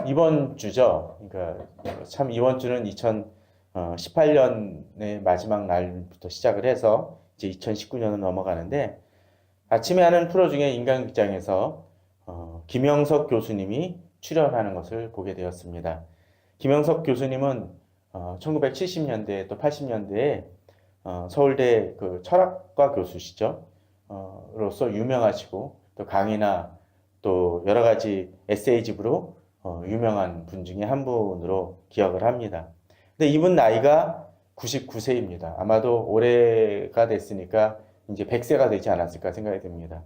이번 주죠. 그러니까 참 이번 주는 2018년의 마지막 날부터 시작을 해서 이제 2019년으로 넘어가는데 아침에 하는 프로 중에 인간극장에서 김영석 교수님이 출연하는 것을 보게 되었습니다. 김영석 교수님은 1970년대 또 80년대에 서울대 그 철학과 교수시죠. 로서 유명하시고 또 강의나 또 여러 가지 에세이집으로 유명한 분 중에 한 분으로 기억을 합니다. 근데 이분 나이가 99세입니다. 아마도 올해가 됐으니까 이제 100세가 되지 않았을까 생각이 듭니다.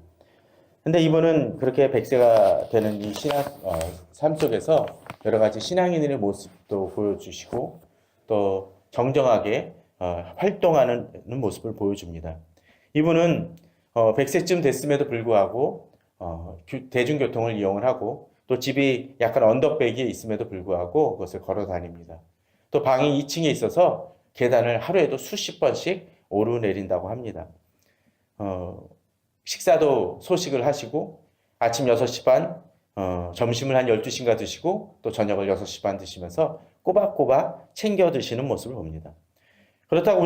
근데 이분은 그렇게 100세가 되는 이 신앙, 삶 속에서 여러 가지 신앙인의 모습도 보여주시고 또 정정하게 활동하는 모습을 보여줍니다. 이분은 100세쯤 됐음에도 불구하고 대중교통을 이용을 하고 또 집이 약간 언덕배기에 있음에도 불구하고 그것을 걸어 다닙니다. 또 방이 2층에 있어서 계단을 하루에도 수십 번씩 오르내린다고 합니다. 식사도 소식을 하시고 아침 6시 반, 점심을 한 12시인가 드시고 또 저녁을 6시 반 드시면서 꼬박꼬박 챙겨 드시는 모습을 봅니다. 그렇다고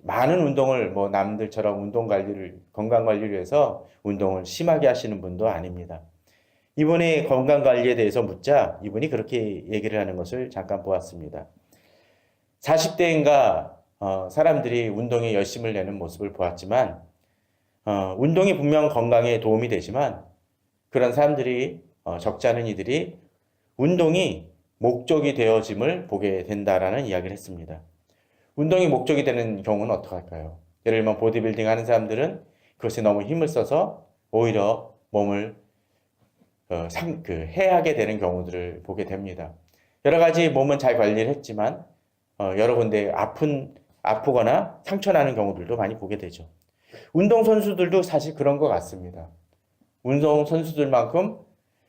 많은 운동을 뭐 남들처럼 건강 관리를 위해서 운동을 심하게 하시는 분도 아닙니다. 이분의 건강 관리에 대해서 묻자 이분이 그렇게 얘기를 하는 것을 잠깐 보았습니다. 40대인가 사람들이 운동에 열심을 내는 모습을 보았지만 운동이 분명 건강에 도움이 되지만 그런 사람들이 적지 않은 이들이 운동이 목적이 되어짐을 보게 된다라는 이야기를 했습니다. 운동이 목적이 되는 경우는 어떡할까요? 예를 들면 보디빌딩 하는 사람들은 그것에 너무 힘을 써서 오히려 몸을 해하게 되는 경우들을 보게 됩니다. 여러 가지 몸은 잘 관리를 했지만 여러 군데 아프거나 상처 나는 경우들도 많이 보게 되죠. 운동선수들도 사실 그런 것 같습니다. 운동선수들만큼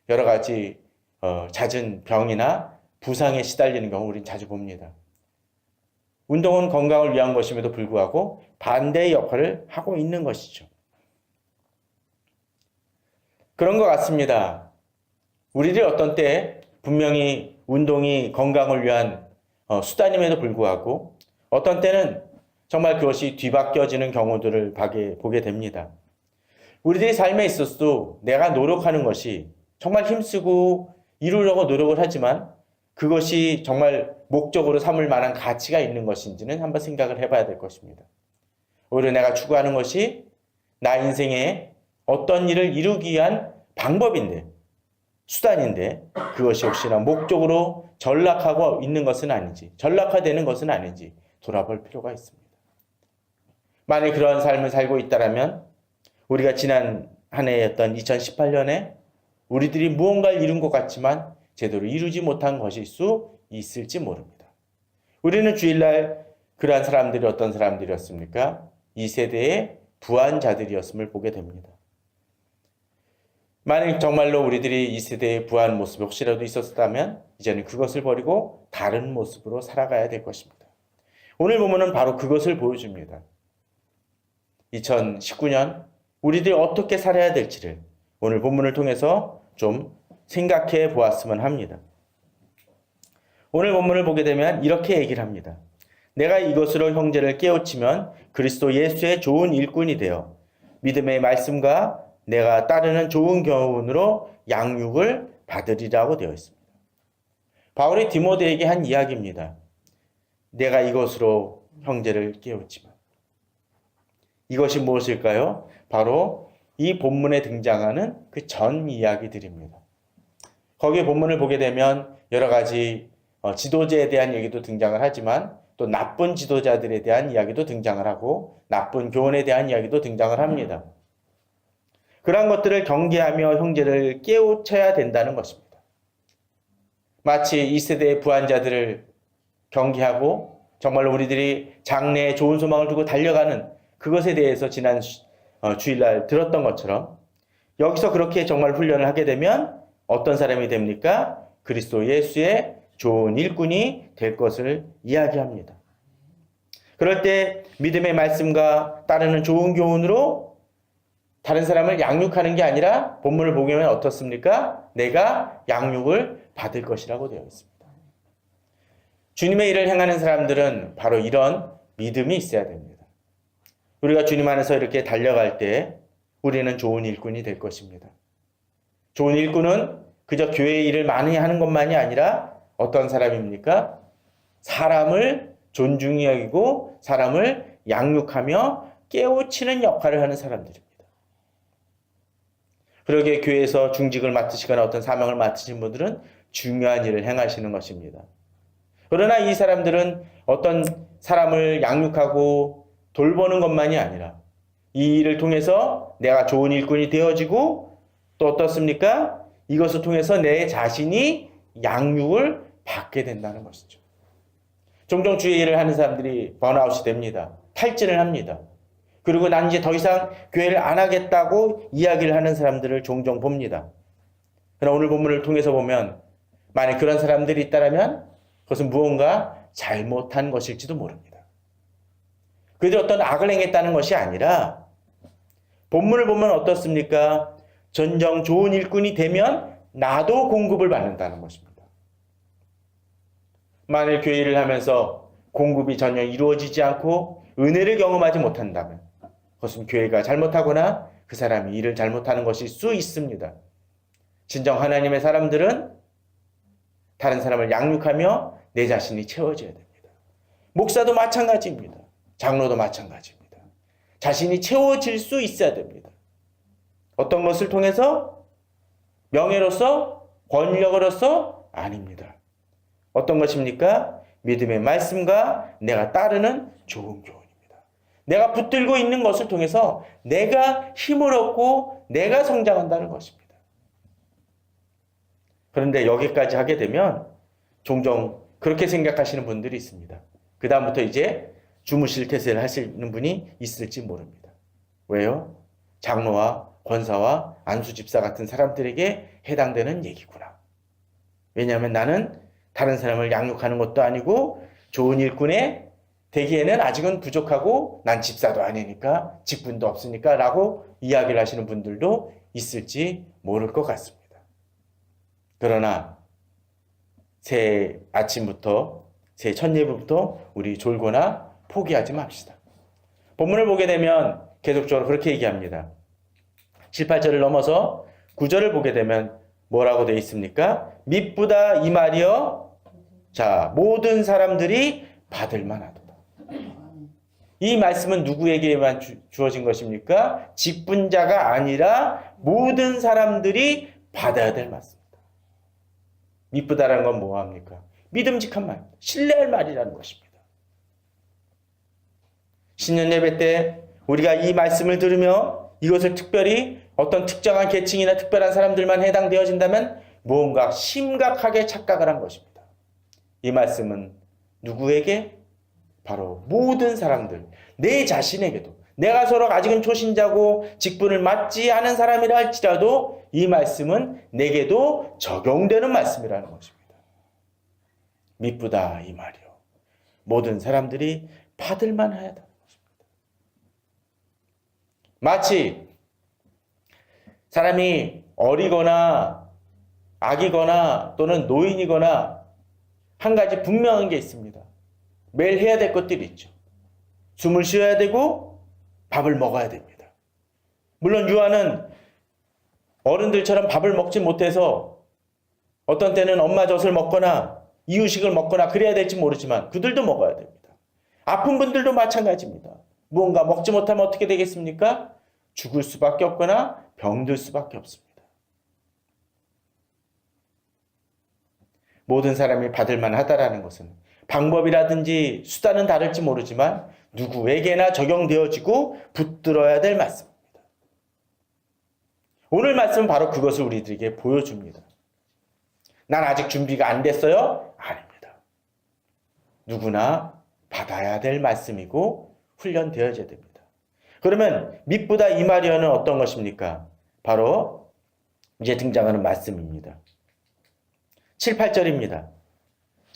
여러 가지 잦은 병이나 부상에 시달리는 경우 우리는 자주 봅니다. 운동은 건강을 위한 것임에도 불구하고 반대의 역할을 하고 있는 것이죠. 그런 것 같습니다. 우리들이 어떤 때 분명히 운동이 건강을 위한 수단임에도 불구하고 어떤 때는 정말 그것이 뒤바뀌어지는 경우들을 보게 됩니다. 우리들이 삶에 있어서도 내가 노력하는 것이 정말 힘쓰고 이루려고 노력을 하지만 그것이 정말 목적으로 삼을 만한 가치가 있는 것인지는 한번 생각을 해봐야 될 것입니다. 오히려 내가 추구하는 것이 나 인생에 어떤 일을 이루기 위한 방법인데, 수단인데 그것이 혹시나 목적으로 전락하고 있는 것은 아닌지, 전락화되는 것은 아닌지 돌아볼 필요가 있습니다. 만약 그런 삶을 살고 있다면 우리가 지난 한 해였던 2018년에 우리들이 무언가를 이룬 것 같지만 제대로 이루지 못한 것일 수 있을지 모릅니다. 우리는 주일날 그러한 사람들이 어떤 사람들이었습니까? 이 세대의 부한자들이었음을 보게 됩니다. 만약 정말로 우리들이 이 세대의 부한 모습이 혹시라도 있었다면 이제는 그것을 버리고 다른 모습으로 살아가야 될 것입니다. 오늘 본문은 바로 그것을 보여줍니다. 2019년 우리들이 어떻게 살아야 될지를 오늘 본문을 통해서 좀 생각해 보았으면 합니다. 오늘 본문을 보게 되면 이렇게 얘기를 합니다. 내가 이것으로 형제를 깨우치면 그리스도 예수의 좋은 일꾼이 되어 믿음의 말씀과 내가 따르는 좋은 교훈으로 양육을 받으리라고 되어 있습니다. 바울이 디모데에게 한 이야기입니다. 내가 이것으로 형제를 깨우치면. 이것이 무엇일까요? 바로 이 본문에 등장하는 그 전 이야기들입니다. 거기에 본문을 보게 되면 여러 가지 지도자에 대한 얘기도 등장을 하지만 또 나쁜 지도자들에 대한 이야기도 등장을 하고 나쁜 교훈에 대한 이야기도 등장을 합니다. 그러한 것들을 경계하며 형제를 깨우쳐야 된다는 것입니다. 마치 이 세대의 부한자들을 경계하고 정말로 우리들이 장래에 좋은 소망을 두고 달려가는 그것에 대해서 지난 주일날 들었던 것처럼 여기서 그렇게 정말 훈련을 하게 되면 어떤 사람이 됩니까? 그리스도 예수의 좋은 일꾼이 될 것을 이야기합니다. 그럴 때 믿음의 말씀과 따르는 좋은 교훈으로 다른 사람을 양육하는 게 아니라 본문을 보면 어떻습니까? 내가 양육을 받을 것이라고 되어 있습니다. 주님의 일을 행하는 사람들은 바로 이런 믿음이 있어야 됩니다. 우리가 주님 안에서 이렇게 달려갈 때 우리는 좋은 일꾼이 될 것입니다. 좋은 일꾼은 그저 교회 일을 많이 하는 것만이 아니라 어떤 사람입니까? 사람을 존중히 여기고 사람을 양육하며 깨우치는 역할을 하는 사람들입니다. 그러기에 교회에서 중직을 맡으시거나 어떤 사명을 맡으신 분들은 중요한 일을 행하시는 것입니다. 그러나 이 사람들은 어떤 사람을 양육하고 돌보는 것만이 아니라 이 일을 통해서 내가 좋은 일꾼이 되어지고 또 어떻습니까? 이것을 통해서 내 자신이 양육을 받게 된다는 것이죠. 종종 주의 일을 하는 사람들이 번아웃이 됩니다. 탈진을 합니다. 그리고 난 이제 더 이상 교회를 안 하겠다고 이야기를 하는 사람들을 종종 봅니다. 그러나 오늘 본문을 통해서 보면 만약 그런 사람들이 있다면 그것은 무언가 잘못한 것일지도 모릅니다. 그들이 어떤 악을 행했다는 것이 아니라 본문을 보면 어떻습니까? 전정 좋은 일꾼이 되면 나도 공급을 받는다는 것입니다. 만일 교회 일을 하면서 공급이 전혀 이루어지지 않고 은혜를 경험하지 못한다면 그것은 교회가 잘못하거나 그 사람이 일을 잘못하는 것일 수 있습니다. 진정 하나님의 사람들은 다른 사람을 양육하며 내 자신이 채워져야 됩니다. 목사도 마찬가지입니다. 장로도 마찬가지입니다. 자신이 채워질 수 있어야 됩니다. 어떤 것을 통해서? 명예로서? 권력으로서? 아닙니다. 어떤 것입니까? 믿음의 말씀과 내가 따르는 좋은 교훈입니다. 내가 붙들고 있는 것을 통해서 내가 힘을 얻고 내가 성장한다는 것입니다. 그런데 여기까지 하게 되면 종종 그렇게 생각하시는 분들이 있습니다. 그 다음부터 이제 주무실 태세를 하시는 분이 있을지 모릅니다. 왜요? 장로와 권사와 안수집사 같은 사람들에게 해당되는 얘기구나. 왜냐하면 나는 다른 사람을 양육하는 것도 아니고 좋은 일꾼에 되기에는 아직은 부족하고 난 집사도 아니니까 직분도 없으니까 라고 이야기를 하시는 분들도 있을지 모를 것 같습니다. 그러나 새 아침부터 새 첫 예배부터 우리 졸거나 포기하지 맙시다. 본문을 보게 되면 계속적으로 그렇게 얘기합니다. 7, 8절을 넘어서 9절을 보게 되면 뭐라고 되어 있습니까? 미쁘다 이 말이여 자 모든 사람들이 받을 만하도다. 이 말씀은 누구에게만 주어진 것입니까? 직분자가 아니라 모든 사람들이 받아야 될 말씀입니다. 미쁘다라는 건 뭐합니까? 믿음직한 말입니다. 신뢰할 말이라는 것입니다. 신년 예배 때 우리가 이 말씀을 들으며 이것을 특별히 어떤 특정한 계층이나 특별한 사람들만 해당되어진다면 무언가 심각하게 착각을 한 것입니다. 이 말씀은 누구에게? 바로 모든 사람들, 내 자신에게도 내가 서로 아직은 초신자고 직분을 맡지 않은 사람이라 할지라도 이 말씀은 내게도 적용되는 말씀이라는 것입니다. 미쁘다 이 말이요. 모든 사람들이 받을 만하다는 것입니다. 마치 사람이 어리거나 아기거나 또는 노인이거나 한 가지 분명한 게 있습니다. 매일 해야 될 것들이 있죠. 숨을 쉬어야 되고 밥을 먹어야 됩니다. 물론 유아는 어른들처럼 밥을 먹지 못해서 어떤 때는 엄마 젖을 먹거나 이유식을 먹거나 그래야 될지 모르지만 그들도 먹어야 됩니다. 아픈 분들도 마찬가지입니다. 무언가 먹지 못하면 어떻게 되겠습니까? 죽을 수밖에 없거나 병들 수밖에 없습니다. 모든 사람이 받을 만하다라는 것은 방법이라든지 수단은 다를지 모르지만 누구에게나 적용되어지고 붙들어야 될 말씀입니다. 오늘 말씀은 바로 그것을 우리들에게 보여줍니다. 난 아직 준비가 안 됐어요? 아닙니다. 누구나 받아야 될 말씀이고 훈련되어져야 됩니다. 그러면 미쁘다 이 말이여는 어떤 것입니까? 바로 이제 등장하는 말씀입니다. 7, 8절입니다.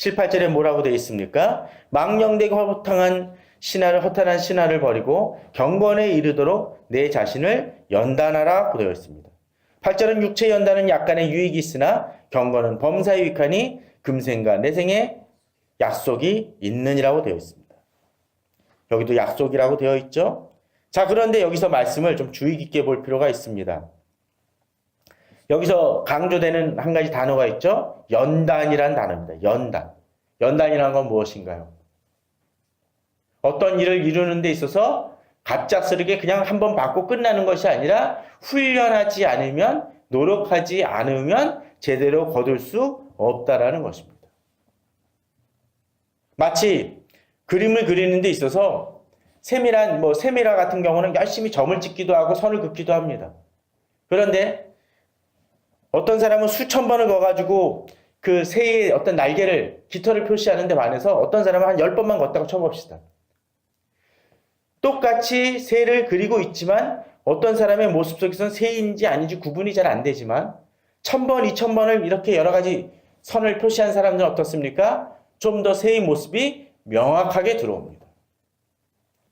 7, 8절에 뭐라고 되어 있습니까? 망령되고 허탕한 신화를 허탄한 신화를 버리고 경건에 이르도록 내 자신을 연단하라고 되어 있습니다. 8절은 육체 연단은 약간의 유익이 있으나 경건은 범사에 유익하니 금생과 내생에 약속이 있느니라고 되어 있습니다. 여기도 약속이라고 되어 있죠. 자, 그런데 여기서 말씀을 좀 주의 깊게 볼 필요가 있습니다. 여기서 강조되는 한 가지 단어가 있죠. 연단이란 단어입니다. 연단. 연단이란 건 무엇인가요? 어떤 일을 이루는 데 있어서 갑작스럽게 그냥 한번 받고 끝나는 것이 아니라 훈련하지 않으면, 노력하지 않으면 제대로 거둘 수 없다라는 것입니다. 마치 그림을 그리는 데 있어서 세미라 같은 경우는 열심히 점을 찍기도 하고 선을 긋기도 합니다. 그런데 어떤 사람은 수천 번을 그어가지고 그 새의 어떤 날개를, 깃털을 표시하는 데 반해서 어떤 사람은 한 10번만 걷다고 쳐봅시다. 똑같이 새를 그리고 있지만 어떤 사람의 모습 속에서는 새인지 아닌지 구분이 잘 안 되지만 1000번, 2000번을 이렇게 여러 가지 선을 표시한 사람들은 어떻습니까? 좀 더 새의 모습이 명확하게 들어옵니다.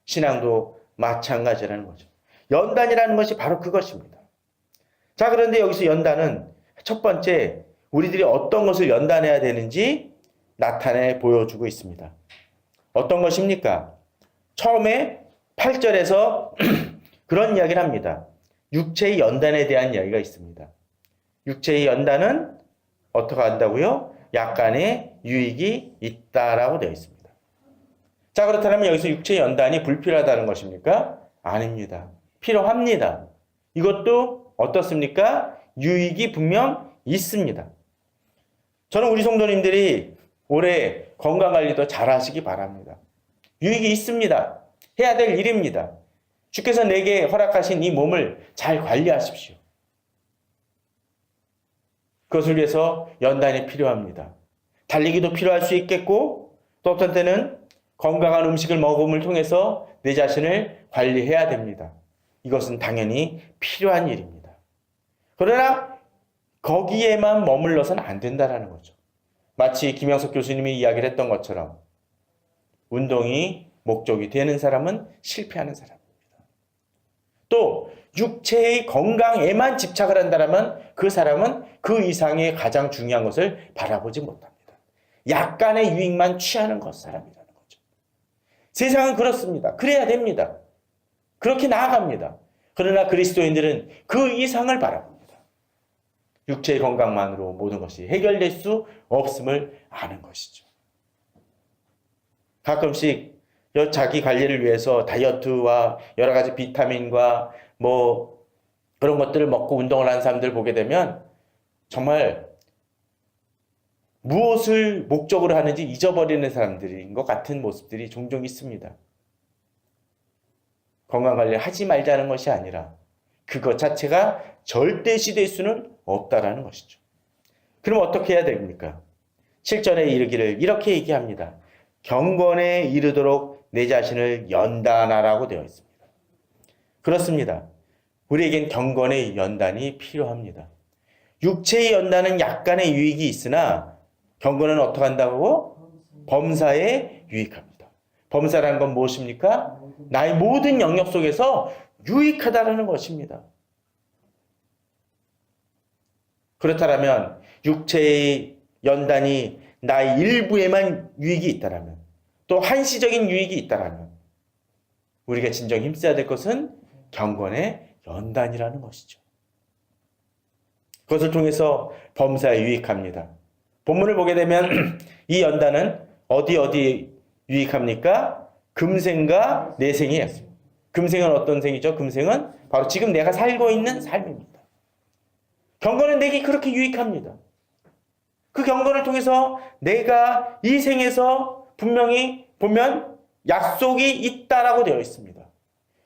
신앙도 마찬가지라는 거죠. 연단이라는 것이 바로 그것입니다. 자, 그런데 여기서 연단은 첫 번째 우리들이 어떤 것을 연단해야 되는지 나타내 보여주고 있습니다. 어떤 것입니까? 처음에 8절에서 그런 이야기를 합니다. 육체의 연단에 대한 이야기가 있습니다. 육체의 연단은 어떻게 한다고요? 약간의 유익이 있다라고 되어 있습니다. 자, 그렇다면 여기서 육체의 연단이 불필요하다는 것입니까? 아닙니다. 필요합니다. 이것도 어떻습니까? 유익이 분명 있습니다. 저는 우리 성도님들이 올해 건강관리도 잘 하시기 바랍니다. 유익이 있습니다. 해야 될 일입니다. 주께서 내게 허락하신 이 몸을 잘 관리하십시오. 그것을 위해서 연단이 필요합니다. 달리기도 필요할 수 있겠고 또 어떤 때는 건강한 음식을 먹음을 통해서 내 자신을 관리해야 됩니다. 이것은 당연히 필요한 일입니다. 그러나 거기에만 머물러서는 안 된다는 거죠. 마치 김영석 교수님이 이야기를 했던 것처럼 운동이 목적이 되는 사람은 실패하는 사람입니다. 또 육체의 건강에만 집착을 한다면 그 사람은 그 이상의 가장 중요한 것을 바라보지 못합니다. 약간의 유익만 취하는 것 사람이라는 거죠. 세상은 그렇습니다. 그래야 됩니다. 그렇게 나아갑니다. 그러나 그리스도인들은 그 이상을 바라봅니다. 육체의 건강만으로 모든 것이 해결될 수 없음을 아는 것이죠. 가끔씩 자기 관리를 위해서 다이어트와 여러 가지 비타민과 그런 것들을 먹고 운동을 하는 사람들 보게 되면 정말 무엇을 목적으로 하는지 잊어버리는 사람들인 것 같은 모습들이 종종 있습니다. 건강관리를 하지 말자는 것이 아니라 그것 자체가 절대시될 수는 없다라는 것이죠. 그럼 어떻게 해야 됩니까? 7절에 이르기를 이렇게 얘기합니다. 경건에 이르도록 내 자신을 연단하라고 되어 있습니다. 그렇습니다. 우리에겐 경건의 연단이 필요합니다. 육체의 연단은 약간의 유익이 있으나 경건은 어떻게 한다고? 범사에 유익합니다. 범사라는 건 무엇입니까? 나의 모든 영역 속에서 유익하다라는 것입니다. 그렇다면 육체의 연단이 나의 일부에만 유익이 있다라면 또 한시적인 유익이 있다라면 우리가 진정 힘써야 될 것은 경건의 연단이라는 것이죠. 그것을 통해서 범사에 유익합니다. 본문을 보게 되면 이 연단은 어디 유익합니까? 금생과 내생이었습니다. 금생은 어떤 생이죠? 금생은 바로 지금 내가 살고 있는 삶입니다. 경건은 내게 그렇게 유익합니다. 그 경건을 통해서 내가 이 생에서 분명히 보면 약속이 있다라고 되어 있습니다.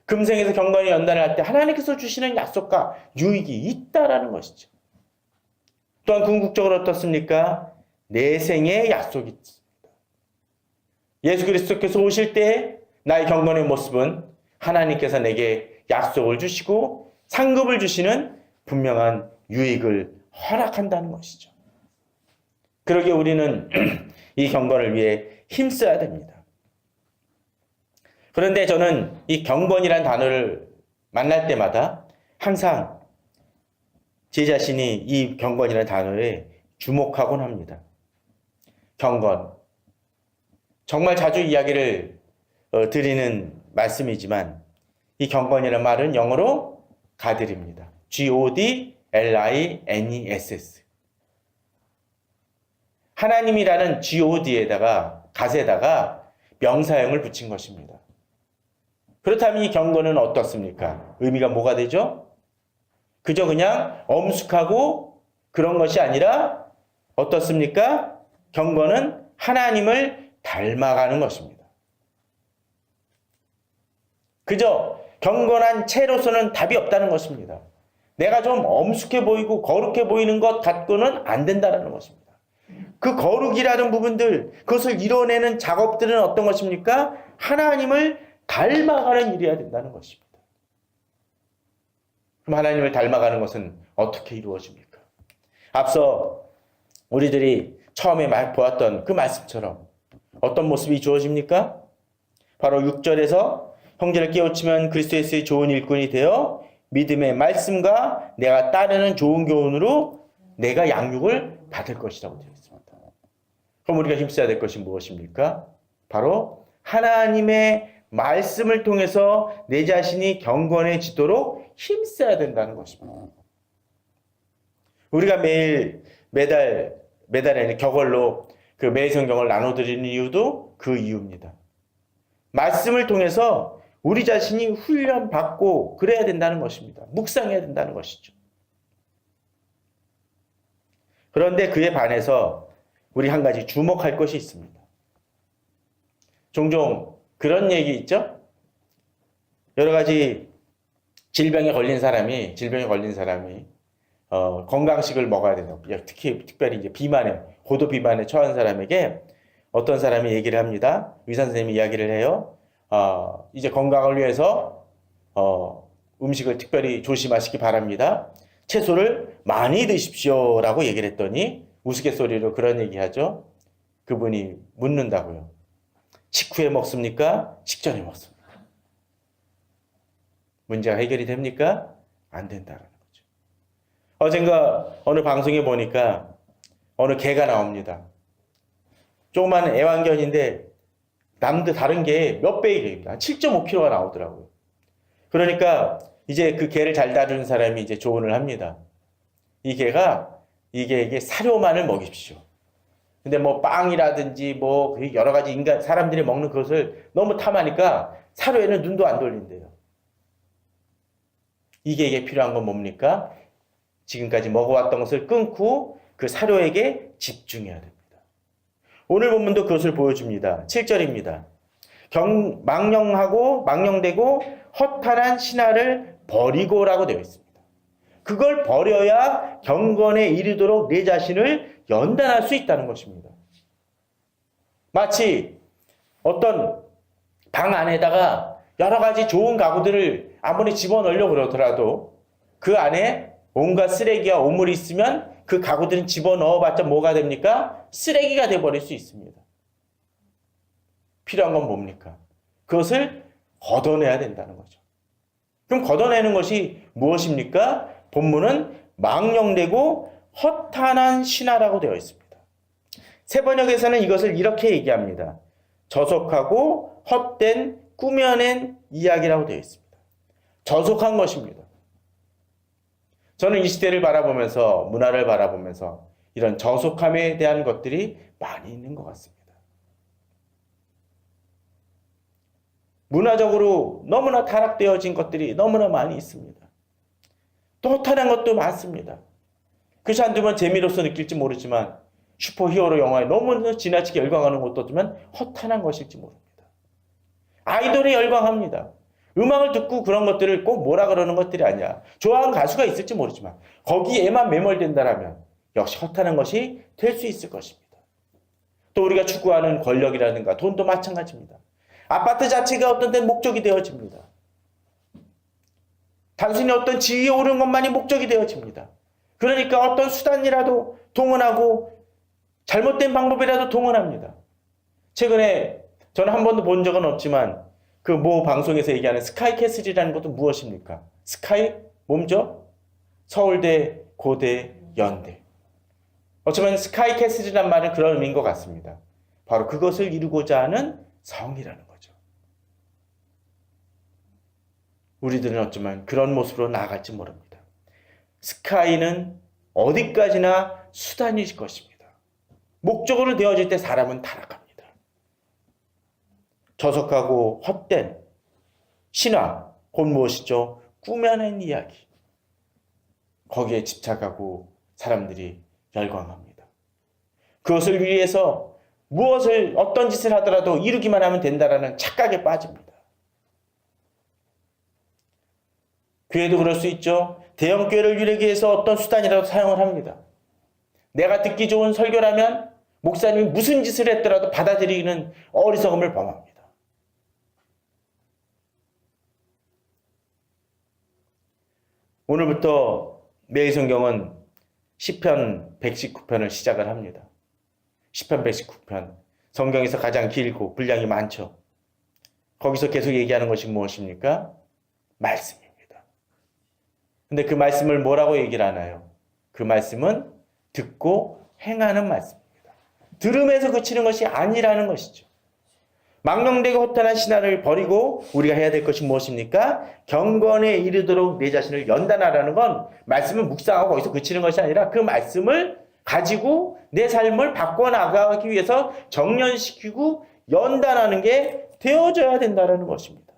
금생에서 경건의 연단을 할 때 하나님께서 주시는 약속과 유익이 있다라는 것이죠. 또한 궁극적으로 어떻습니까? 내생의 약속이 있습니다. 예수 그리스도께서 오실 때 나의 경건의 모습은 하나님께서 내게 약속을 주시고 상급을 주시는 분명한 유익을 허락한다는 것이죠. 그러기에 우리는 이 경건을 위해 힘써야 됩니다. 그런데 저는 이 경건이라는 단어를 만날 때마다 항상 제 자신이 이 경건이라는 단어에 주목하곤 합니다. 경건. 정말 자주 이야기를 드리는 말씀이지만 이 경건이라는 말은 영어로 가들입니다. Godlines. 하나님이라는 God에다가 갓에다가 명사형을 붙인 것입니다. 그렇다면 이 경건은 어떻습니까? 의미가 뭐가 되죠? 그저 그냥 엄숙하고 그런 것이 아니라 어떻습니까? 경건은 하나님을 닮아가는 것입니다. 그저 경건한 채로서는 답이 없다는 것입니다. 내가 좀 엄숙해 보이고 거룩해 보이는 것 갖고는 안 된다는 것입니다. 그 거룩이라는 부분들, 그것을 이뤄내는 작업들은 어떤 것입니까? 하나님을 닮아가는 일이어야 된다는 것입니다. 그럼 하나님을 닮아가는 것은 어떻게 이루어집니까? 앞서 우리들이 처음에 보았던 그 말씀처럼 어떤 모습이 주어집니까? 바로 6절에서 형제를 깨우치면 그리스도 예수의 좋은 일꾼이 되어 믿음의 말씀과 내가 따르는 좋은 교훈으로 내가 양육을 받을 것이라고 되어 있습니다. 그럼 우리가 힘써야 될 것이 무엇입니까? 바로 하나님의 말씀을 통해서 내 자신이 경건해지도록 힘써야 된다는 것입니다. 우리가 매달에는 격언로 그 매일 성경을 나눠드리는 이유도 그 이유입니다. 말씀을 통해서 우리 자신이 훈련받고 그래야 된다는 것입니다. 묵상해야 된다는 것이죠. 그런데 그에 반해서 우리 한 가지 주목할 것이 있습니다. 종종 그런 얘기 있죠? 여러 가지 질병에 걸린 사람이 건강식을 먹어야 된다고. 특별히 이제 고도 비만에 처한 사람에게 어떤 사람이 얘기를 합니다. 의사 선생님이 이야기를 해요. 이제 건강을 위해서 음식을 특별히 조심하시기 바랍니다. 채소를 많이 드십시오라고 얘기를 했더니 우스갯소리로 그런 얘기하죠. 그분이 묻는다고요. 식후에 먹습니까? 식전에 먹습니까? 문제가 해결이 됩니까? 안 된다는 거죠. 어젠가 어느 방송에 보니까 어느 개가 나옵니다. 조그만 애완견인데 다른 게 몇 배이 됩니다. 7.5kg가 나오더라고요. 그러니까 이제 그 개를 잘 다루는 사람이 이제 조언을 합니다. 이 개에게 사료만을 먹입시오. 근데 뭐 빵이라든지 뭐 여러 가지 사람들이 먹는 그것을 너무 탐하니까 사료에는 눈도 안 돌린대요. 이 개에게 필요한 건 뭡니까? 지금까지 먹어왔던 것을 끊고 그 사료에게 집중해야 됩니다. 오늘 본문도 그것을 보여줍니다. 7절입니다. 망령되고 허탄한 신화를 버리고라고 되어 있습니다. 그걸 버려야 경건에 이르도록 내 자신을 연단할 수 있다는 것입니다. 마치 어떤 방 안에다가 여러 가지 좋은 가구들을 아무리 집어넣으려고 그러더라도 그 안에 온갖 쓰레기와 오물이 있으면 그 가구들은 집어넣어봤자 뭐가 됩니까? 쓰레기가 돼버릴 수 있습니다. 필요한 건 뭡니까? 그것을 걷어내야 된다는 거죠. 그럼 걷어내는 것이 무엇입니까? 본문은 망령되고 허탄한 신하라고 되어 있습니다. 새 번역에서는 이것을 이렇게 얘기합니다. 저속하고 헛된 꾸며낸 이야기라고 되어 있습니다. 저속한 것입니다. 저는 이 시대를 바라보면서 문화를 바라보면서 이런 저속함에 대한 것들이 많이 있는 것 같습니다. 문화적으로 너무나 타락되어진 것들이 너무나 많이 있습니다. 또 허탄한 것도 많습니다. 그래서 한두 번 재미로서 느낄지 모르지만 슈퍼히어로 영화에 너무 지나치게 열광하는 것도 어쩌면 허탄한 것일지 모릅니다. 아이돌에 열광합니다. 음악을 듣고 그런 것들을 꼭 뭐라 그러는 것들이 아니야. 좋아하는 가수가 있을지 모르지만 거기에만 매몰된다라면 역시 허탄한 것이 될 수 있을 것입니다. 또 우리가 추구하는 권력이라든가 돈도 마찬가지입니다. 아파트 자체가 어떤 때는 목적이 되어집니다. 단순히 어떤 지위에 오르는 것만이 목적이 되어집니다. 그러니까 어떤 수단이라도 동원하고 잘못된 방법이라도 동원합니다. 최근에 저는 한 번도 본 적은 없지만 그 모 방송에서 얘기하는 스카이캐슬이라는 것도 무엇입니까? 스카이 뭐죠? 서울대, 고대, 연대. 어쩌면 스카이캐슬이란 말은 그런 의미인 것 같습니다. 바로 그것을 이루고자 하는 성이라는 거죠. 우리들은 어쩌면 그런 모습으로 나아갈지 모릅니다. 스카이는 어디까지나 수단일 것입니다. 목적으로 되어질 때 사람은 타락합니다. 저속하고 헛된 신화, 곧 무엇이죠? 꾸며낸 이야기. 거기에 집착하고 사람들이 열광합니다. 그것을 위해서 무엇을 어떤 짓을 하더라도 이루기만 하면 된다라는 착각에 빠집니다. 교회도 그럴 수 있죠. 대형 교회를 이루기 위해서 어떤 수단이라도 사용을 합니다. 내가 듣기 좋은 설교라면 목사님이 무슨 짓을 했더라도 받아들이는 어리석음을 범합니다. 오늘부터 매일 성경은 시편 119편을 시작을 합니다. 시편 119편. 성경에서 가장 길고 분량이 많죠. 거기서 계속 얘기하는 것이 무엇입니까? 말씀입니다. 근데 그 말씀을 뭐라고 얘기를 하나요? 그 말씀은 듣고 행하는 말씀입니다. 들음에서 그치는 것이 아니라는 것이죠. 망령되고 허탄한 신화를 버리고 우리가 해야 될 것이 무엇입니까? 경건에 이르도록 내 자신을 연단하라는 건 말씀을 묵상하고 거기서 그치는 것이 아니라 그 말씀을 가지고 내 삶을 바꿔나가기 위해서 정련시키고 연단하는 게 되어져야 된다는 것입니다.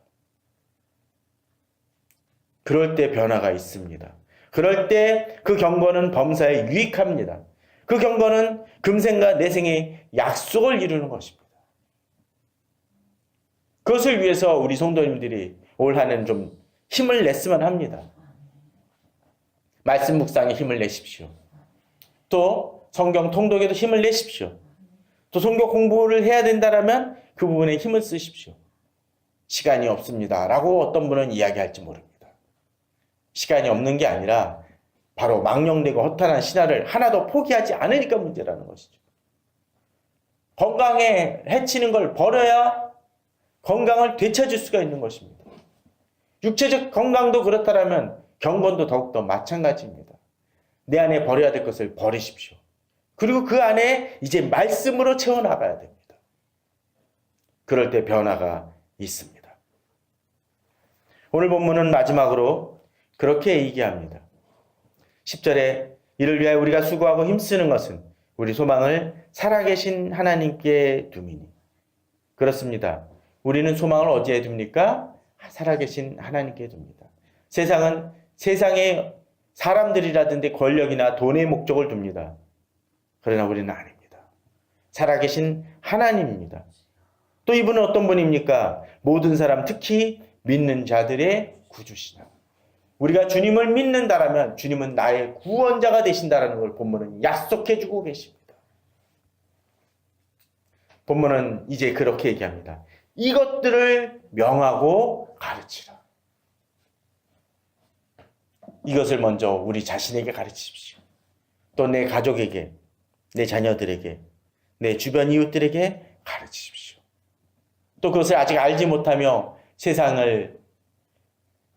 그럴 때 변화가 있습니다. 그럴 때 그 경건은 범사에 유익합니다. 그 경건은 금생과 내생의 약속을 이루는 것입니다. 그것을 위해서 우리 성도님들이 올 한해는 좀 힘을 냈으면 합니다. 말씀 묵상에 힘을 내십시오. 또 성경 통독에도 힘을 내십시오. 또 성경 공부를 해야 된다면 그 부분에 힘을 쓰십시오. 시간이 없습니다. 라고 어떤 분은 이야기할지 모릅니다. 시간이 없는 게 아니라 바로 망령되고 허탄한 신화를 하나도 포기하지 않으니까 문제라는 것이죠. 건강에 해치는 걸 버려야 건강을 되찾을 수가 있는 것입니다. 육체적 건강도 그렇다면 경건도 더욱더 마찬가지입니다. 내 안에 버려야 될 것을 버리십시오. 그리고 그 안에 이제 말씀으로 채워나가야 됩니다. 그럴 때 변화가 있습니다. 오늘 본문은 마지막으로 그렇게 얘기합니다. 10절에 이를 위하여 우리가 수고하고 힘쓰는 것은 우리 소망을 살아계신 하나님께 둠이니. 그렇습니다. 우리는 소망을 어디에 둡니까? 살아계신 하나님께 둡니다. 세상은 세상의 사람들이라든지 권력이나 돈의 목적을 둡니다. 그러나 우리는 아닙니다. 살아계신 하나님입니다. 또 이분은 어떤 분입니까? 모든 사람, 특히 믿는 자들의 구주시나. 우리가 주님을 믿는다라면 주님은 나의 구원자가 되신다라는 걸 본문은 약속해주고 계십니다. 본문은 이제 그렇게 얘기합니다. 이것들을 명하고 가르치라. 이것을 먼저 우리 자신에게 가르치십시오. 또 내 가족에게, 내 자녀들에게, 내 주변 이웃들에게 가르치십시오. 또 그것을 아직 알지 못하며 세상을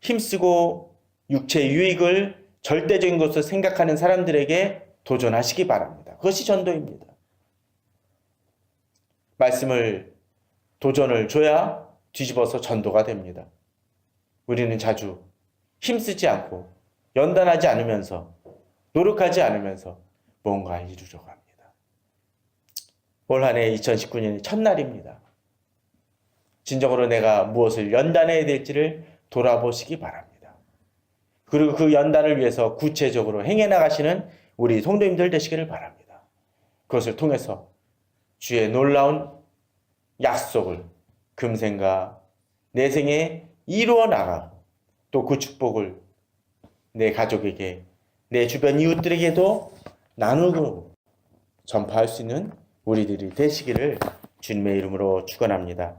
힘쓰고 육체의 유익을 절대적인 것으로 생각하는 사람들에게 도전하시기 바랍니다. 그것이 전도입니다. 말씀을 도전을 줘야 뒤집어서 전도가 됩니다. 우리는 자주 힘쓰지 않고 연단하지 않으면서 노력하지 않으면서 뭔가를 이루려고 합니다. 올 한 해 2019년의 첫날입니다. 진정으로 내가 무엇을 연단해야 될지를 돌아보시기 바랍니다. 그리고 그 연단을 위해서 구체적으로 행해 나가시는 우리 성도님들 되시기를 바랍니다. 그것을 통해서 주의 놀라운 약속을 금생과 내생에 이루어 나가고 또 그 축복을 내 가족에게, 내 주변 이웃들에게도 나누고 전파할 수 있는 우리들이 되시기를 주님의 이름으로 축원합니다.